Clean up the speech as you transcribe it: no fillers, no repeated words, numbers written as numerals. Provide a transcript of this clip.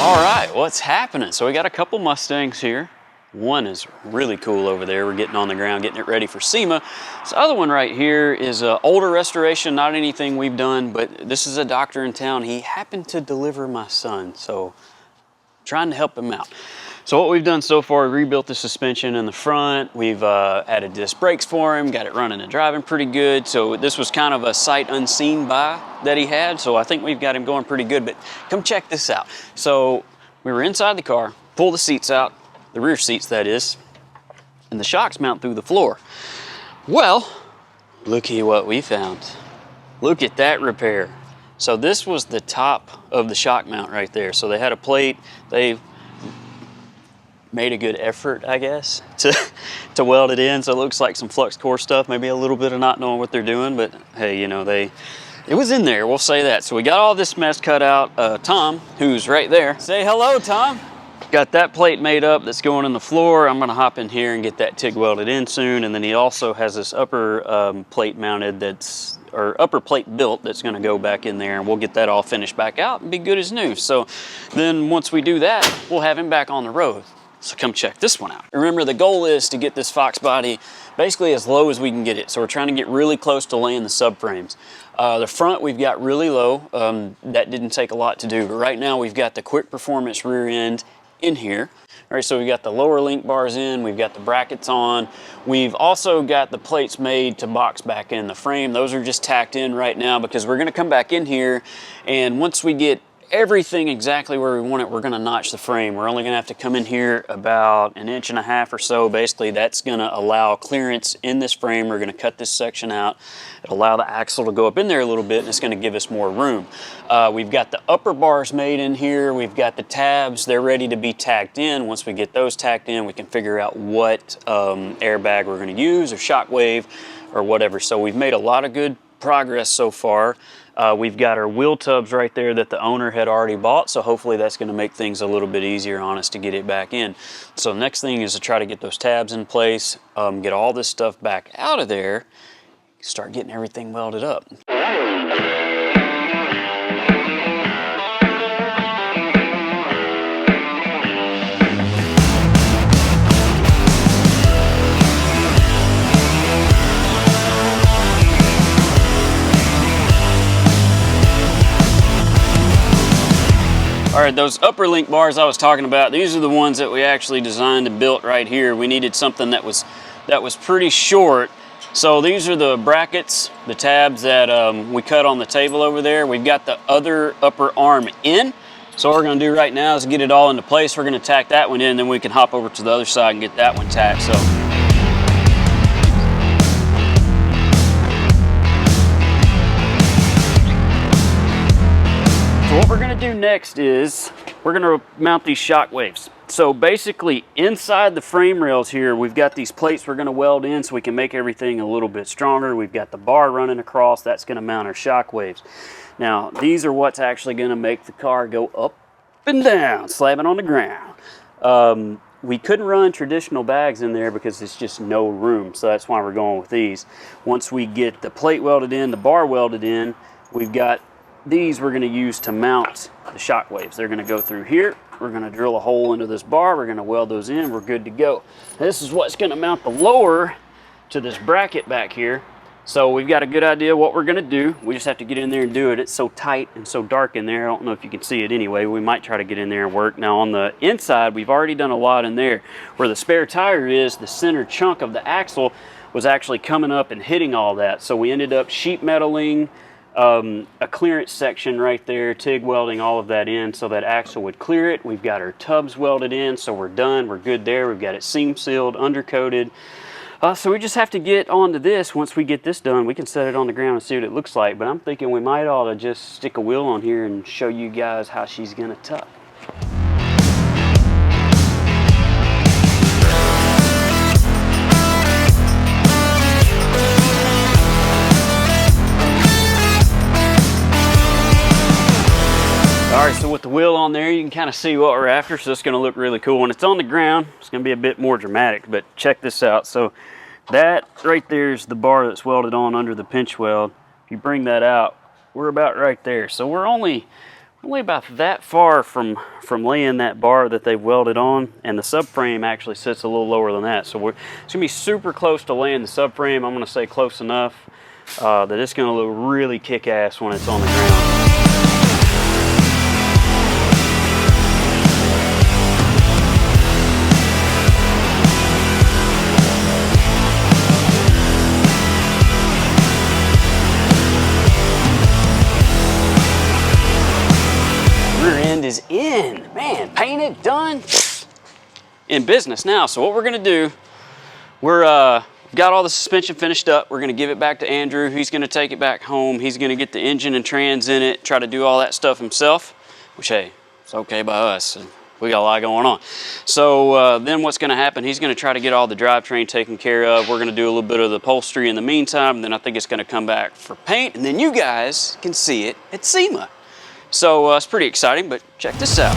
All right, what's happening? So we got a couple Mustangs here. One is really cool over there. We're getting on the ground, getting it ready for SEMA. This other one right here is an older restoration, not anything we've done, but this is a doctor in town. He happened to deliver my son, so trying to help him out. So what we've done so far, we rebuilt the suspension in the front. We've added disc brakes for him, got it running and driving pretty good. So this was kind of a sight unseen buy that he had. So I think we've got him going pretty good, but come check this out. So we were inside the car, pull the seats out, the rear seats that is, and the shocks mount through the floor. Well, looky what we found. Look at that repair. So this was the top of the shock mount right there. So they had a plate, they made a good effort, I guess, to weld it in. So it looks like some flux core stuff, maybe a little bit of not knowing what they're doing, but hey, you know, it was in there, we'll say that. So we got all this mess cut out. Tom, who's right there, say hello, Tom. Got that plate made up that's going in the floor. I'm gonna hop in here and get that TIG welded in soon. And then he also has this upper plate mounted or upper plate built that's gonna go back in there, and we'll get that all finished back out and be good as new. So then once we do that, we'll have him back on the road. So come check this one out. Remember, the goal is to get this Fox body basically as low as we can get it. So we're trying to get really close to laying the subframes. The front we've got really low. That didn't take a lot to do, but right now we've got the quick performance rear end in here. All right, so we've got the lower link bars in, we've got the brackets on. We've also got the plates made to box back in the frame. Those are just tacked in right now because we're gonna come back in here, and once we get everything exactly where we want it, we're gonna notch the frame. We're only gonna have to come in here about 1.5 inches or so. Basically, that's gonna allow clearance in this frame. We're gonna cut this section out. It'll allow the axle to go up in there a little bit, and it's gonna give us more room. We've got the upper bars made in here. We've got the tabs. They're ready to be tacked in. Once we get those tacked in, we can figure out what airbag we're gonna use, or Shockwave, or whatever. So we've made a lot of good progress so far. We've got our wheel tubs right there that the owner had already bought, so hopefully that's going to make things a little bit easier on us to get it back in. So the next thing is to try to get those tabs in place, get all this stuff back out of there, start getting everything welded up. All right, those upper link bars I was talking about, these are the ones that we actually designed and built right here. We needed something that was pretty short. So these are the brackets, the tabs that we cut on the table over there. We've got the other upper arm in. So what we're gonna do right now is get it all into place. We're gonna tack that one in, then we can hop over to the other side and get that one tacked. So what we're gonna do next is we're gonna mount these Shockwaves. So basically inside the frame rails here, we've got these plates we're gonna weld in so we can make everything a little bit stronger. We've got the bar running across, that's gonna mount our Shockwaves. Now, these are what's actually gonna make the car go up and down, slamming on the ground. We couldn't run traditional bags in there because there's just no room, so that's why we're going with these. Once we get the plate welded in, the bar welded in, we've got these we're going to use to mount the Shockwaves. They're going to go through here. We're going to drill a hole into this bar. We're going to weld those in. We're good to go. This is what's going to mount the lower to this bracket back here. So we've got a good idea what we're going to do. We just have to get in there and do it. It's so tight and so dark in there. I don't know if you can see it anyway. We might try to get in there and work. Now on the inside, we've already done a lot in there. Where the spare tire is, the center chunk of the axle was actually coming up and hitting all that. So we ended up sheet metaling a clearance section right there, TIG welding all of that in so that axle would clear it. We've got our tubs welded in, so we're done. We're good there. We've got it seam sealed, undercoated. So we just have to get onto this. Once we get this done, we can set it on the ground and see what it looks like. But I'm thinking we might ought to just stick a wheel on here and show you guys how she's gonna tuck. All right, so with the wheel on there, you can kind of see what we're after, so it's gonna look really cool. When it's on the ground, it's gonna be a bit more dramatic, but check this out. So that right there is the bar that's welded on under the pinch weld. If you bring that out, we're about right there. So we're only only about that far from laying that bar that they've welded on, and the subframe actually sits a little lower than that. So it's gonna be super close to laying the subframe. I'm gonna say close enough that it's gonna look really kick-ass when it's on the ground. Is in, man, painted, done, in business now. So what we're gonna do, we're got all the suspension finished up. We're gonna give it back to Andrew. He's gonna take it back home. He's gonna get the engine and trans in it, try to do all that stuff himself, which, hey, it's okay by us. We got a lot going on. So then what's gonna happen, he's gonna try to get all the drivetrain taken care of. We're gonna do a little bit of the upholstery in the meantime, and then I think it's gonna come back for paint, and then you guys can see it at SEMA. So it's pretty exciting, but check this out.